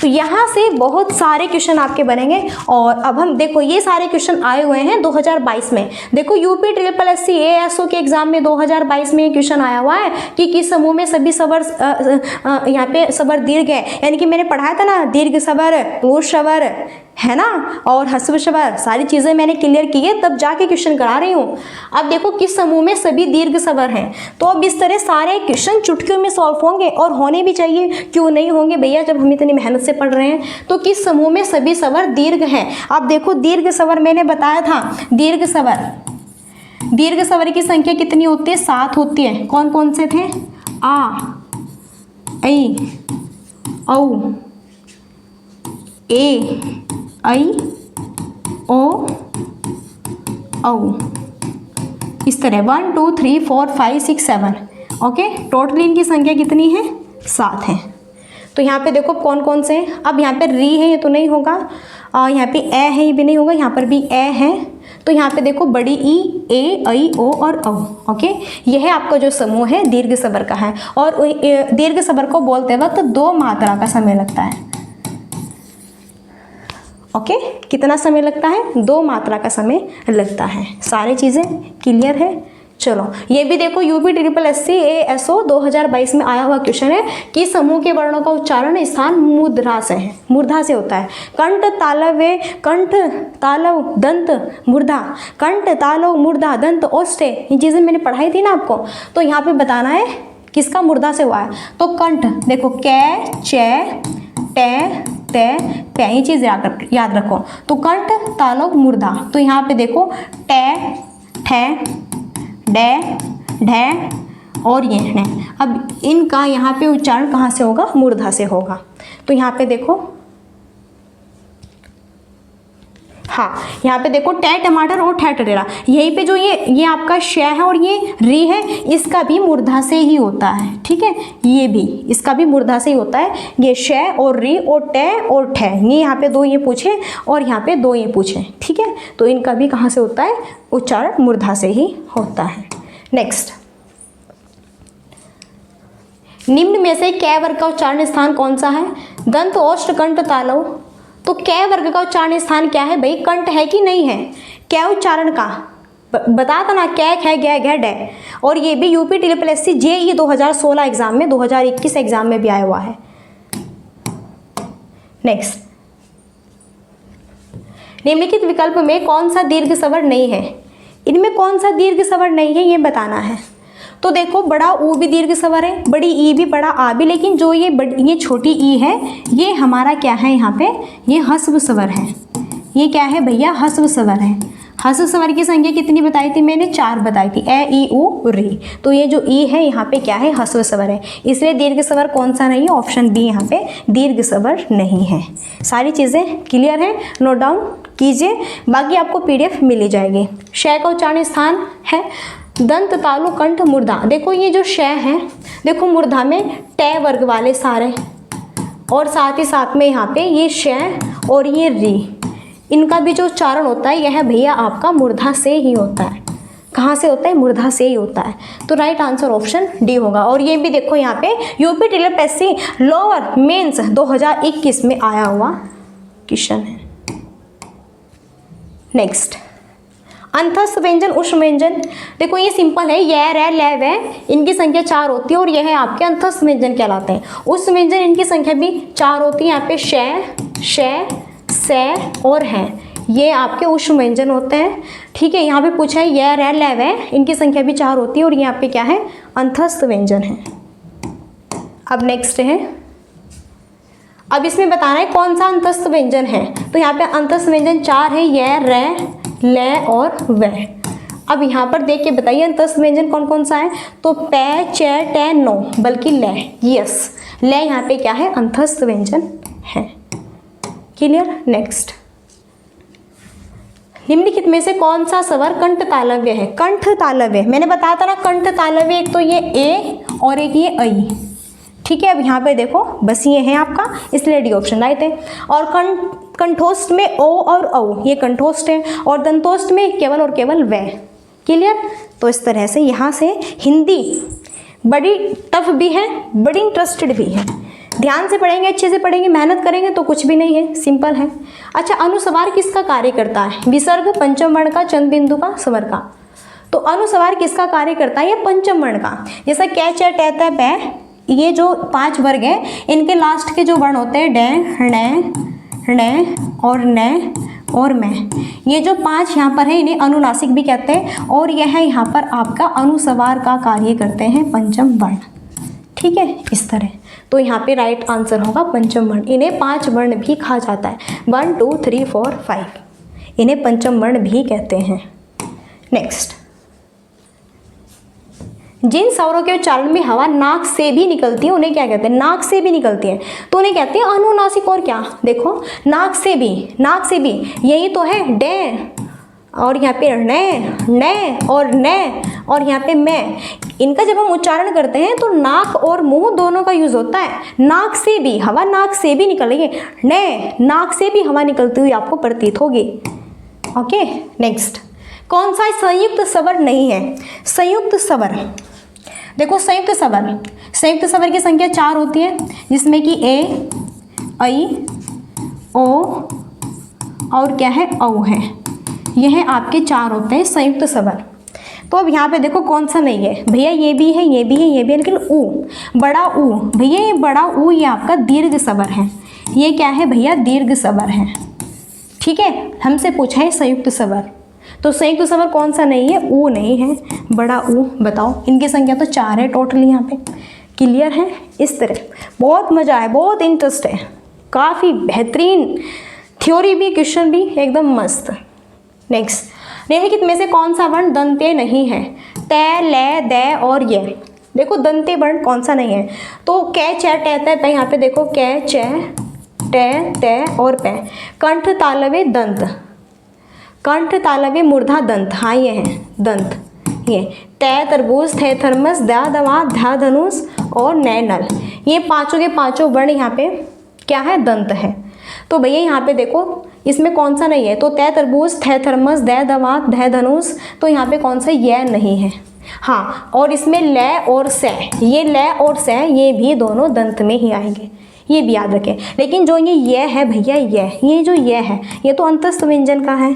तो यहाँ से बहुत सारे क्वेश्चन आपके बनेंगे। और अब हम देखो ये सारे क्वेश्चन आए हुए हैं 2022 में। देखो यूपी SSC ASO के एग्जाम में 2022 में ये क्वेश्चन आया हुआ है कि किस समूह में सभी स्वर यहाँ पे स्वर दीर्घ है, यानी कि मैंने पढ़ाया था ना दीर्घ स्वर, ऊर्ध्व स्वर है ना, और ह्रस्व स्वर, सारी चीज़ें मैंने क्लियर की है, तब जाके क्वेश्चन करा रही हूँ। अब देखो किस समूह में सभी दीर्घ स्वर हैं। तो अब इस तरह सारे क्वेश्चन चुटकियों में सॉल्व होंगे और होने भी चाहिए, क्यों नहीं होंगे भैया जब हम इतनी मेहनत से पढ़ रहे हैं। तो किस समूह में सभी स्वर दीर्घ हैं? अब देखो दीर्घ स्वर मैंने बताया था, दीर्घ स्वर की संख्या कितनी होती है? 7 होती है। कौन कौन से थे? आ, ऐ, औ, ए, ऐ, ओ, औ, इस तरह 1 2 3 4 5 6 7। ओके, टोटल इनकी संख्या कितनी है? 7 है। तो यहाँ पे देखो कौन कौन से हैं। अब यहाँ पे री है, ये तो नहीं होगा, यहाँ पे ए है, ये भी नहीं होगा, यहाँ पर भी ए है। तो यहाँ पे देखो बड़ी ई, ए, ऐ, ओ और औ। ओके, यह है आपका जो समूह है दीर्घ स्वर का है। और दीर्घ स्वर को बोलते वक्त 2 मात्रा का समय लगता है। ओके, कितना समय लगता है? 2 मात्रा का समय लगता है। सारी चीज़ें क्लियर है। चलो ये भी देखो यूपी SSC ASO 2022 में आया हुआ क्वेश्चन है कि समूह के वर्णों का उच्चारण स्थान मूर्धा से होता है। कंठ तालव्य, कंठ तालव दंत मूर्धा, कंठ तालव मूर्धा दंत ओष्ठ्य, ये चीज़ें मैंने पढ़ाई थी ना आपको। तो यहाँ पे बताना है किसका मूर्धा से हुआ है। तो कंठ देखो कै, चे, टे, ते, पे, ये चीज़ याद रखो। तो कंठ तालव मूर्धा, तो यहाँ पे देखो टे, ठे, डे, ढे और ये है। अब इनका यहाँ पे उच्चारण कहाँ से होगा? मूर्धा से होगा। तो यहाँ पे देखो, हाँ यहाँ पे देखो टे टमाटर और ठे टटेरा, यहीं पे जो ये आपका श है और ये री है, इसका भी मूर्धा से ही होता है। ठीक है, ये भी इसका भी मूर्धा से ही होता है। ये श और री और टे और ठे, ये यहाँ पे 2 ये पूछे और यहाँ पे 2 ये पूछे। ठीक है, तो इनका भी कहाँ से होता है? उच्चारण मूर्धा से ही होता है। नेक्स्ट, निम्न में से कै वर्ग का उच्चारण स्थान कौन सा है? दंत, ओष्ठ, कंठ, तालव। तो कै वर्ग का उच्चारण स्थान क्या है भाई? कंठ है कि नहीं है? कै उच्चारण का बता था ना, कै, खे, गे, घे, डे। और ये भी यूपी SSC JEE 2016 एग्जाम में, 2021 एग्जाम में भी आया हुआ है। नेक्स्ट, निम्नलिखित विकल्प में कौन सा दीर्घ स्वर नहीं है? इनमें कौन सा दीर्घ स्वर नहीं है ये बताना है। तो देखो बड़ा ऊ भी दीर्घ स्वर है, बड़ी ई भी, बड़ा आ भी, लेकिन जो ये छोटी ई है ये हमारा क्या है? यहाँ पे ये ह्रस्व स्वर है। ये क्या है भैया? ह्रस्व स्वर है। ह्रस्व स्वर की संख्या कितनी बताई थी मैंने? 4 बताई थी, ए ई उ री। तो ये जो ई है यहाँ पे क्या है? ह्रस्व स्वर है, इसलिए दीर्घ स्वर कौन सा नहीं है? ऑप्शन बी यहाँ पे दीर्घ स्वर नहीं है। सारी चीज़ें क्लियर है, नोट डाउन कीजिए, बाकी आपको पीडीएफ मिल ही जाएगी। श का उच्चारण स्थान है दंत तालु कंठ मूर्धा। देखो ये जो श है, देखो मूर्धा में ट वर्ग वाले सारे, और साथ ही साथ में यहाँ पे ये श और ये री, इनका भी जो उच्चारण होता है यह भैया आपका मूर्धा से ही होता है। कहाँ से होता है? मूर्धा से ही होता है। तो राइट आंसर ऑप्शन डी होगा। और ये भी देखो यहाँ पे यूपी टीएलपीएससी लोअर मेंस 2021 में आया हुआ क्वेश्चन है। नेक्स्ट, अंतस्थ व्यंजन उष्ण व्यंजन। देखो ये सिंपल है, य रै लै वै, इनकी संख्या 4 होती है और यह आपके अंतस्थ व्यंजन कहलाते हैं। उष्ण व्यंजन इनकी संख्या भी 4 होती है, यहाँ पे श से और हैं, ये आपके उष्ण व्यंजन होते हैं। ठीक है, यहाँ पे पूछा है य रै लै वै, इनकी संख्या भी 4 होती है और यहाँ पे क्या है? अंतस्थ व्यंजन है। अब नेक्स्ट है, अब इसमें बताना है कौन सा अंतस्थ व्यंजन है। तो यहाँ पे अंतस्थ व्यंजन 4 है, य रै ले और वै। अब यहाँ पर देख के बताइए अंतस्थ व्यंजन कौन कौन सा है? तो पै च टे नो, बल्कि ले, यस ले यहाँ पे क्या है? अंतस्थ व्यंजन है। क्लियर। नेक्स्ट, निम्नलिखित में से कौन सा स्वर कंठ तालव्य है? कंठ तालव्य मैंने बताया था ना, कंठ तालव्य एक तो ये ए और एक ये ऐ। ठीक है, अब यहाँ पे देखो बस ये है आपका, इसलिए डी ऑप्शन राइट है। और कंठोष्ठ में ओ और औ, ये कंठोष्ठ है, और दंतोष्ठ में केवल और केवल वै। क्लियर। तो इस तरह से यहाँ से हिंदी बड़ी टफ भी है, बड़ी इंटरेस्टेड भी है। ध्यान से पढ़ेंगे, अच्छे से पढ़ेंगे, मेहनत करेंगे तो कुछ भी नहीं है, सिंपल है। अच्छा, अनुस्वार किसका कार्य करता है? विसर्ग, पंचम वर्ण का, चंद बिंदु का, स्वर का। तो अनुस्वार किसका कार्य करता है? ये पंचम वर्ण का। जैसा कै च टे तै पै, ये जो 5 वर्ग हैं, इनके लास्ट के जो वर्ण होते हैं डे णे और न और मैं, ये जो 5 यहाँ पर है इन्हें अनुनासिक भी कहते हैं, और यह यहाँ पर आपका अनुस्वार का कार्य करते हैं पंचम वर्ण। ठीक है, इस तरह। तो यहाँ पे राइट आंसर होगा पंचम वर्ण। इन्हें 5 वर्ण भी कहा जाता है, 1 2 3 4 5, इन्हें पंचम वर्ण भी कहते हैं। नेक्स्ट, जिन स्वरों के उच्चारण में हवा नाक से भी निकलती है उन्हें क्या कहते हैं? नाक से भी निकलती है तो उन्हें कहते हैं अनुनासिक। और क्या? देखो नाक से भी, नाक से भी यही तो है डे, और यहाँ पे न और न, और यहाँ पे मैं। इनका जब हम उच्चारण करते हैं तो नाक और मुंह दोनों का यूज होता है। नाक से भी हवा, नाक से भी निकल रही है, न नाक से भी हवा निकलती हुई आपको प्रतीत होगी। ओके। नेक्स्ट, कौन सा संयुक्त स्वर नहीं है? संयुक्त स्वर, देखो संयुक्त स्वर की संख्या 4 होती है, जिसमें कि ए ऐ ओ और क्या है? औ है। यह आपके 4 होते हैं संयुक्त स्वर। तो अब यहाँ पे देखो कौन सा नहीं है भैया? ये भी है, ये भी है, ये भी है, लेकिन ऊ, बड़ा ऊ भैया, ये बड़ा ऊ ये आपका दीर्घ स्वर है। ये क्या है भैया? दीर्घ स्वर है। ठीक है, हमसे पूछा है संयुक्त स्वर, तो संयुक्त स्वर कौन सा नहीं है? ऊ नहीं है, बड़ा ऊ। बताओ, इनकी संख्या तो 4 है टोटल यहाँ पे। क्लियर है? इस तरह बहुत मजा है, बहुत इंटरेस्ट है, काफ़ी बेहतरीन थ्योरी भी, क्वेश्चन भी एकदम मस्त। नेक्स्ट, निम्नलिखित में से कौन सा वर्ण दंते नहीं है? तै ले दै और ये। देखो दंते वर्ण कौन सा नहीं है? तो कै च टे तै पै, यहाँ पे देखो कै च टे तै और पै। कंठ तालव्य दंत, कंठ तालव्य मूर्धा दंत, हाँ ये है दंत। ये तै तरबूज, थे थर्मस, दा दवा, धा धनुष और नै नल, ये पांचों के पांचों वर्ण यहाँ पे क्या है? दंत है। तो भैया यहाँ पे देखो इसमें कौन सा नहीं है? तो तै तरबूज, थे थर्मस, दै दवा, धै धनुष, तो यहाँ पे कौन सा? ये नहीं है। हाँ, और इसमें ले और से, ये ले और से ये भी दोनों दंत में ही आएंगे, ये भी याद रखें। लेकिन जो ये है भैया, ये जो ये है ये तो अंतस्थ व्यंजन का है।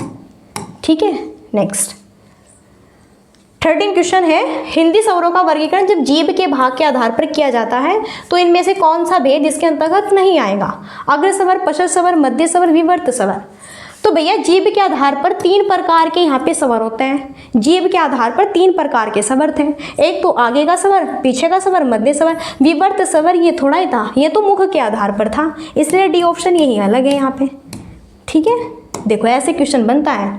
ठीक है। नेक्स्ट, 13 क्वेश्चन है, हिंदी स्वरों का वर्गीकरण जब जीभ के भाग के आधार पर किया जाता है तो इनमें से कौन सा भेद इसके अंतर्गत नहीं आएगा? अग्र स्वर, पश्च स्वर, मध्य स्वर, विवर्त स्वर। तो भैया जीभ के आधार पर 3 प्रकार के यहाँ पे स्वर होते हैं। जीभ के आधार पर 3 प्रकार के स्वर थे, एक तो आगे का स्वर, पीछे का स्वर, मध्य स्वर। विवर्त स्वर ये थोड़ा ही था, ये तो मुख के आधार पर था, इसलिए डी ऑप्शन यही अलग है यहाँ पे। ठीक है, देखो ऐसे क्वेश्चन बनता है।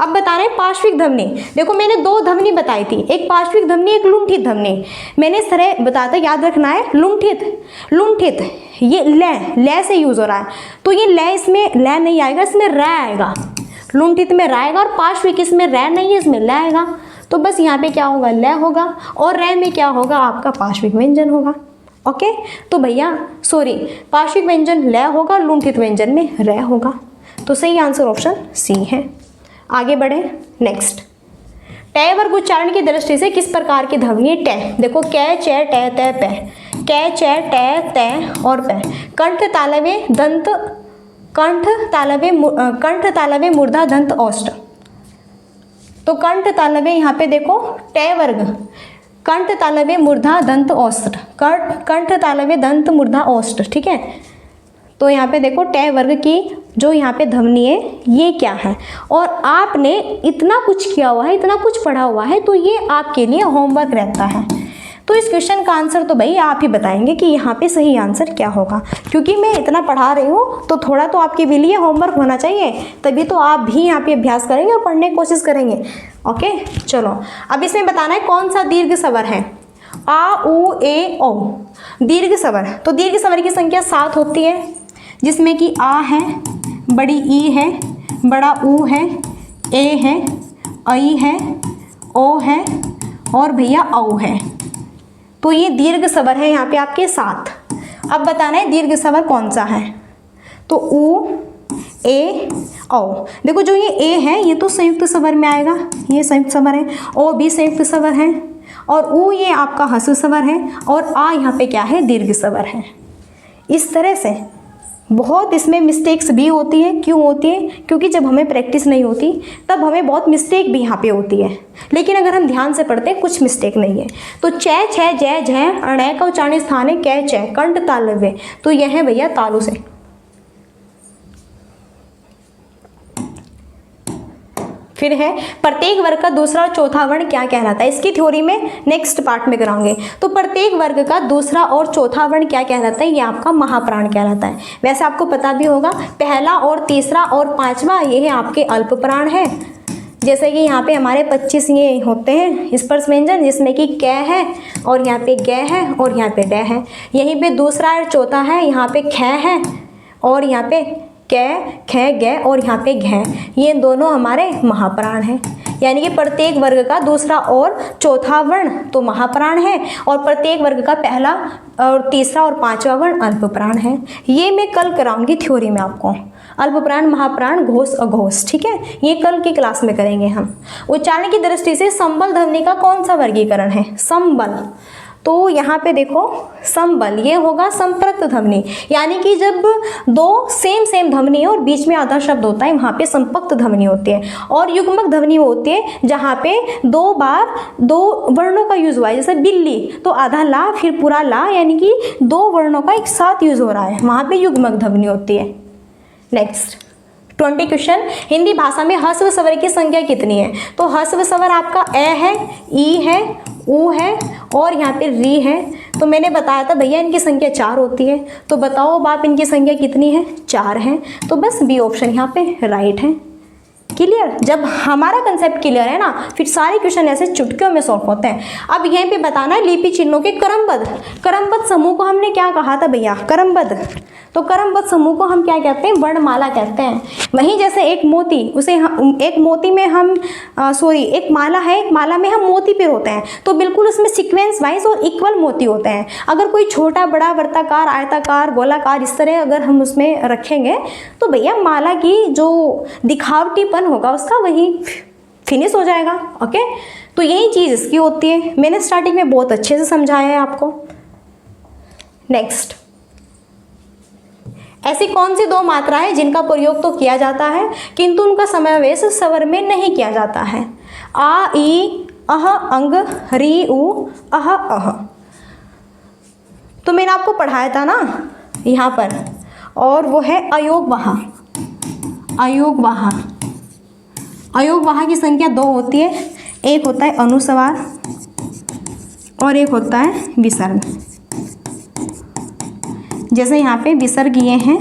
अब बता रहे हैं पार्श्विक धमनी। देखो मैंने दो धमनी बताई थी, एक पार्श्विक धमनी, एक लुंठित धमनी। मैंने इस तरह बताता, याद रखना है। लुंठित ये ले से यूज हो रहा है, तो ये ले, इसमें ले नहीं आएगा, इसमें रै आएगा। लुंठित में रै आएगा और पार्श्विक इसमें रै नहीं है, इसमें ले आएगा। तो बस यहाँ पे क्या होगा, ले होगा, और रै में क्या होगा, आपका पार्श्विक व्यंजन होगा। ओके, तो भैया सॉरी, पार्श्विक व्यंजन ले होगा, लुंठित व्यंजन में रै होगा। तो सही आंसर ऑप्शन सी है। आगे बढ़े नेक्स्ट। ट वर्ग उच्चारण की दृष्टि से किस प्रकार की ध्वनि है ट? देखो कै च ट त प, कै च ट त और प। कंठ तालव्य दंत, कंठ तालव्य मूर्धा दंत औष्ठ। तो कंठ तालव्य यहाँ पे देखो ट वर्ग, कंठ तालव्य मूर्धा दंत औष्ठ, कंठ तालव्य दंत मूर्धा औष्ठ, ठीक है। तो यहाँ पे देखो ट वर्ग की जो यहाँ पे ध्वनि है ये क्या है, और आपने इतना कुछ किया हुआ है, इतना कुछ पढ़ा हुआ है, तो ये आपके लिए होमवर्क रहता है। तो इस क्वेश्चन का आंसर तो भाई आप ही बताएंगे कि यहाँ पे सही आंसर क्या होगा, क्योंकि मैं इतना पढ़ा रही हूँ तो थोड़ा तो आपके भी लिए होमवर्क होना चाहिए, तभी तो आप भी यहाँ पे अभ्यास करेंगे और पढ़ने की कोशिश करेंगे। ओके चलो, अब इसमें बताना है कौन सा दीर्घ स्वर है। आ उ ए ओ दीर्घ स्वर। तो दीर्घ स्वर की संख्या 7 होती है, जिसमें कि आ है, बड़ी ई है, बड़ा ऊ है, ए है, ऐ है, ओ है और भैया औ है। तो ये दीर्घ स्वर है यहाँ पे आपके 7। अब बताना है दीर्घ स्वर कौन सा है। तो ऊ, ए, औ। देखो जो ये ए है ये तो संयुक्त स्वर में आएगा, ये संयुक्त स्वर है, ओ भी संयुक्त स्वर है, और ऊ ये आपका ह्रस्व स्वर है, और आ यहाँ पे क्या है, दीर्घ स्वर है। इस तरह से बहुत इसमें मिस्टेक्स भी होती है। क्यों होती है? क्योंकि जब हमें प्रैक्टिस नहीं होती तब हमें बहुत मिस्टेक भी यहाँ पे होती है, लेकिन अगर हम ध्यान से पढ़ते हैं कुछ मिस्टेक नहीं है। तो च छ जय झय अणय का उच्चारण स्थान है कै च, कंठ तालव्य, तो यह है भैया तालु से। फिर है प्रत्येक वर्ग का दूसरा और चौथा वर्ण क्या कहलाता है। इसकी थ्योरी में नेक्स्ट पार्ट में कराएंगे। तो प्रत्येक वर्ग का दूसरा और चौथा वर्ण क्या कहलाता है, ये आपका महाप्राण कहलाता है। वैसे आपको पता भी होगा पहला और तीसरा और पांचवा ये है आपके अल्प प्राण है। जैसे कि यहाँ पे हमारे 25 ये होते हैं स्पर्श व्यंजन, जिसमें कि कै है और यहाँ पे ग है और यहाँ पे ड है। यहीं पे दूसरा और चौथा है, यहाँ पे ख है और यहाँ पे कै, ख, ग और यहाँ पे घ, ये दोनों हमारे महाप्राण हैं। यानी कि प्रत्येक वर्ग का दूसरा और चौथा वर्ण तो महाप्राण है, और प्रत्येक वर्ग का पहला और तीसरा और पांचवा वर्ण अल्प प्राण है। ये मैं कल कराऊंगी थ्योरी में आपको, अल्प प्राण, महाप्राण, घोष, अघोष, ठीक है। ये कल की क्लास में करेंगे हम। उच्चारण की दृष्टि से संबल ध्वनि का कौन सा वर्गीकरण है, संबल। तो यहाँ पे देखो संबल ये होगा संपृक्त ध्वनि, यानी कि जब दो सेम ध्वनि है और बीच में आधा शब्द होता है, वहाँ पे संपक्त ध्वनि होती है। और युग्मक ध्वनि होती है जहाँ पे 2 बार 2 वर्णों का यूज हुआ है, जैसे बिल्ली तो आधा ला फिर पूरा ला, यानी कि 2 वर्णों का एक साथ यूज हो रहा है, वहाँ पे युग्मक ध्वनि होती है। नेक्स्ट 20 क्वेश्चन, हिंदी भाषा में ह्रस्व स्वर की संख्या कितनी है। तो ह्रस्व स्वर आपका ए है, ई है, ऊ है और यहाँ पे री है। तो मैंने बताया था भैया इनकी संख्या 4 होती है। तो बताओ बाप इनकी संख्या कितनी है, 4 है। तो बस बी ऑप्शन यहाँ पे राइट है। क्लियर? जब हमारा कंसेप्ट क्लियर है ना, फिर सारे क्वेश्चन ऐसे चुटकियों में सॉल्व होते हैं। अब यहीं पे बताना है लिपि चिन्हों के क्रमबद्ध समूह को हमने क्या कहा था भैया, क्रमबद्ध। तो क्रमबद्ध समूह को हम क्या कहते हैं, वर्णमाला कहते हैं। वहीं जैसे एक मोती, उसे एक मोती में हम एक माला है, एक माला में हम मोती पे होते हैं, तो बिल्कुल उसमें सीक्वेंस वाइज और इक्वल मोती होते हैं। अगर कोई छोटा बड़ा वर्ताकार, आयताकार, गोलाकार इस तरह अगर हम उसमें रखेंगे तो भैया माला की जो दिखावटीपन होगा उसका वही फिनिश हो जाएगा। ओके, तो यही चीज़ इसकी होती है। मैंने स्टार्टिंग में बहुत अच्छे से समझाया है आपको। नेक्स्ट, ऐसी कौन सी 2 मात्राएं जिनका प्रयोग तो किया जाता है किंतु उनका समावेश स्वर में नहीं किया जाता है। आ, ई, अह, अंग, री, उ, अह, अह। तो मैंने आपको पढ़ाया था ना यहाँ पर, और वो है अयोग वहा। अयोग वहा, अयोग वहा की संख्या 2 होती है। एक होता है अनुस्वार और एक होता है विसर्ग। जैसे यहाँ पे विसर्ग ये हैं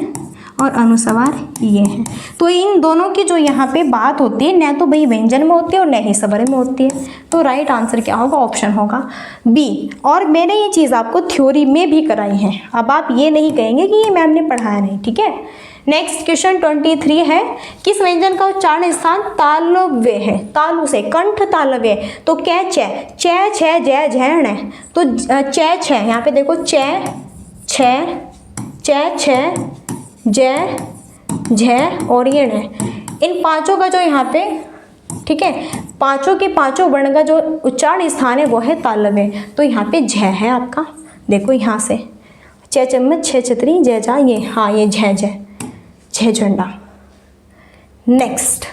और अनुस्वार ये है। तो इन दोनों की जो यहाँ पे बात होती है न तो भाई व्यंजन में होती है और न ही स्वर में होती है। तो राइट आंसर क्या होगा? ऑप्शन होगा बी। और मैंने ये चीज़ आपको थ्योरी में भी कराई है, अब आप ये नहीं कहेंगे कि ये मैम ने पढ़ाया नहीं, ठीक है। नेक्स्ट क्वेश्चन 23 है, किस व्यंजन का उच्चारण स्थान तालव्य है? तालु से, कंठ तालव्य। तो कै चे, चे छे जय झैण है। तो चे छे, यहाँ पे देखो चे छे, चे छे जय झै और ये है। इन पांचों का जो यहाँ पे, ठीक है, पांचों के पांचों वर्ण का जो उच्चारण स्थान है वो है तालव्य। तो यहाँ पे झै है आपका, देखो यहाँ से चे चम्मच छे छतरी जय जा, ये हाँ ये झै जय, झै झंडा। नेक्स्ट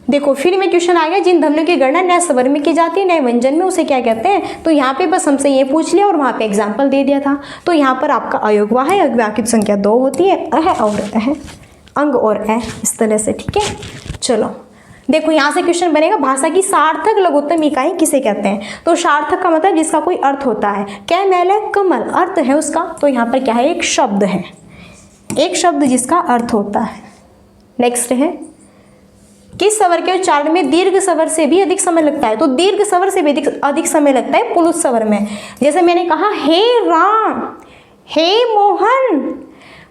देखो फिर में क्वेश्चन आ गया, जिन ध्वनियों की गणना न स्वर में की जाती है न व्यंजन में, उसे क्या कहते हैं? तो यहाँ पे बस हमसे ये पूछ लिया और वहाँ पे एग्जाम्पल दे दिया था। तो यहाँ पर आपका अयोगवा है, अयोगवा की संख्या 2 होती है, अह और अह, अंग और अ, इस तरह से, ठीक है। चलो देखो यहाँ से क्वेश्चन बनेगा, भाषा की सार्थक लघुत्तम इकाई किसे कहते हैं? तो सार्थक का मतलब जिसका कोई अर्थ होता है। क्या मैल है? कमल, अर्थ है उसका। तो यहाँ पर क्या है? एक शब्द है, एक शब्द जिसका अर्थ होता है। नेक्स्ट है, किस स्वर के उच्चारण में दीर्घ स्वर से भी अधिक समय लगता है? तो दीर्घ स्वर से भी अधिक समय लगता है पुलुत स्वर में। जैसे मैंने कहा हे राम, हे मोहन,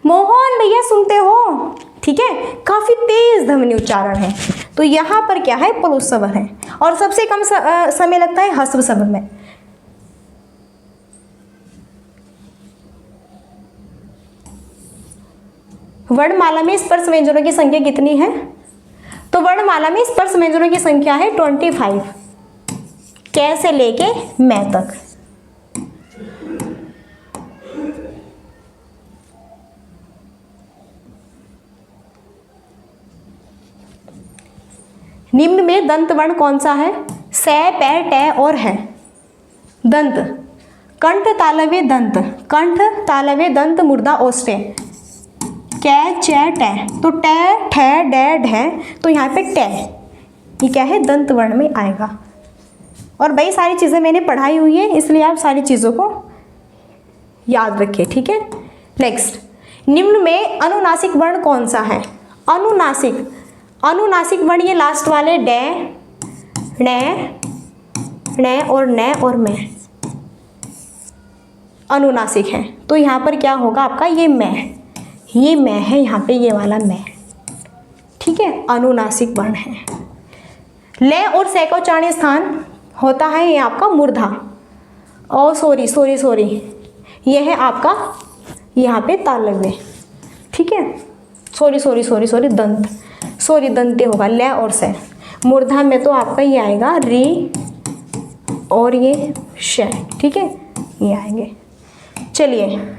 मोहन भैया सुनते हो, ठीक है, काफी तेज ध्वनि उच्चारण है। तो यहाँ पर क्या है? पुलुत स्वर है। और सबसे कम समय लगता है ह्रस्व स्वर में। वर्णमाला में स्पर्श व्यंजनों की संख्या कितनी है? तो वर्णमाला में स्पर्श व्यंजनों की संख्या है 25, कै से लेके मैं तक। निम्न में दंत वर्ण कौन सा है? से, पै, टे और है। दंत, कंठ तालव्य दंत, कंठ तालव्य दंत मूर्धा ओष्ठ्य, कै चे टे। तो टे ठे डे ढे, तो यहाँ पे टे, ये क्या है? दंत वर्ण में आएगा। और भाई सारी चीज़ें मैंने पढ़ाई हुई है, इसलिए आप सारी चीज़ों को याद रखिए, ठीक है। नेक्स्ट, निम्न में अनुनासिक वर्ण कौन सा है? अनुनासिक, अनुनासिक वर्ण ये लास्ट वाले डे, ने और न और मैं अनुनासिक है। तो यहाँ पर क्या होगा आपका? ये मैं, ये मैं है यहाँ पे, ये वाला मैं, ठीक है, अनुनासिक वर्ण है। ले और से का उच्चारण स्थान होता है ये आपका मूर्धा। और सॉरी ये है आपका यहाँ पे तालव्य, ठीक है। सॉरी दंत, सॉरी दंते होगा ले और से। मूर्धा में तो आपका ये आएगा री और ये श, ठीक है, ये आएंगे। चलिए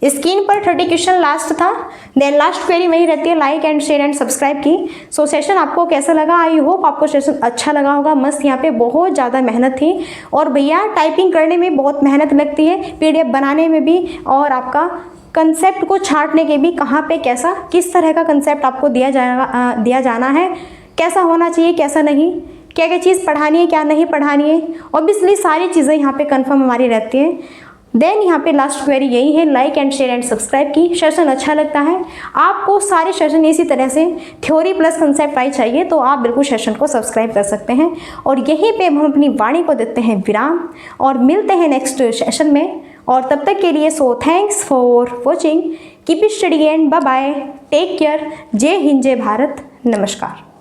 स्क्रीन पर 30 क्वेश्चन लास्ट था। देन लास्ट क्वेरी वही रहती है, like and share and subscribe की। सो सेशन आपको कैसा लगा? आई होप आपको सेशन अच्छा लगा होगा। मस्त, यहाँ पे बहुत ज़्यादा मेहनत थी। और भैया टाइपिंग करने में बहुत मेहनत लगती है, PDF बनाने में भी, और आपका कंसेप्ट को छांटने के भी, कहाँ पे कैसा किस तरह का कंसेप्ट आपको दिया जाना है, कैसा होना चाहिए कैसा नहीं, क्या क्या चीज़ पढ़ानी है क्या नहीं पढ़ानी है, ऑब्वियसली सारी चीज़ें यहाँ पे कंफर्म हमारी रहती हैं। देन यहाँ पे लास्ट क्वेरी यही है, like and share and subscribe की। सेशन अच्छा लगता है आपको, सारे सेशन इसी तरह से थ्योरी प्लस कंसेप्ट वाइज चाहिए तो आप बिल्कुल सेशन को सब्सक्राइब कर सकते हैं। और यहीं पे हम अपनी वाणी को देते हैं विराम और मिलते हैं नेक्स्ट सेशन में। और तब तक के लिए so thanks for watching, keep study and bye bye, take care, जय हिंद जय भारत, नमस्कार।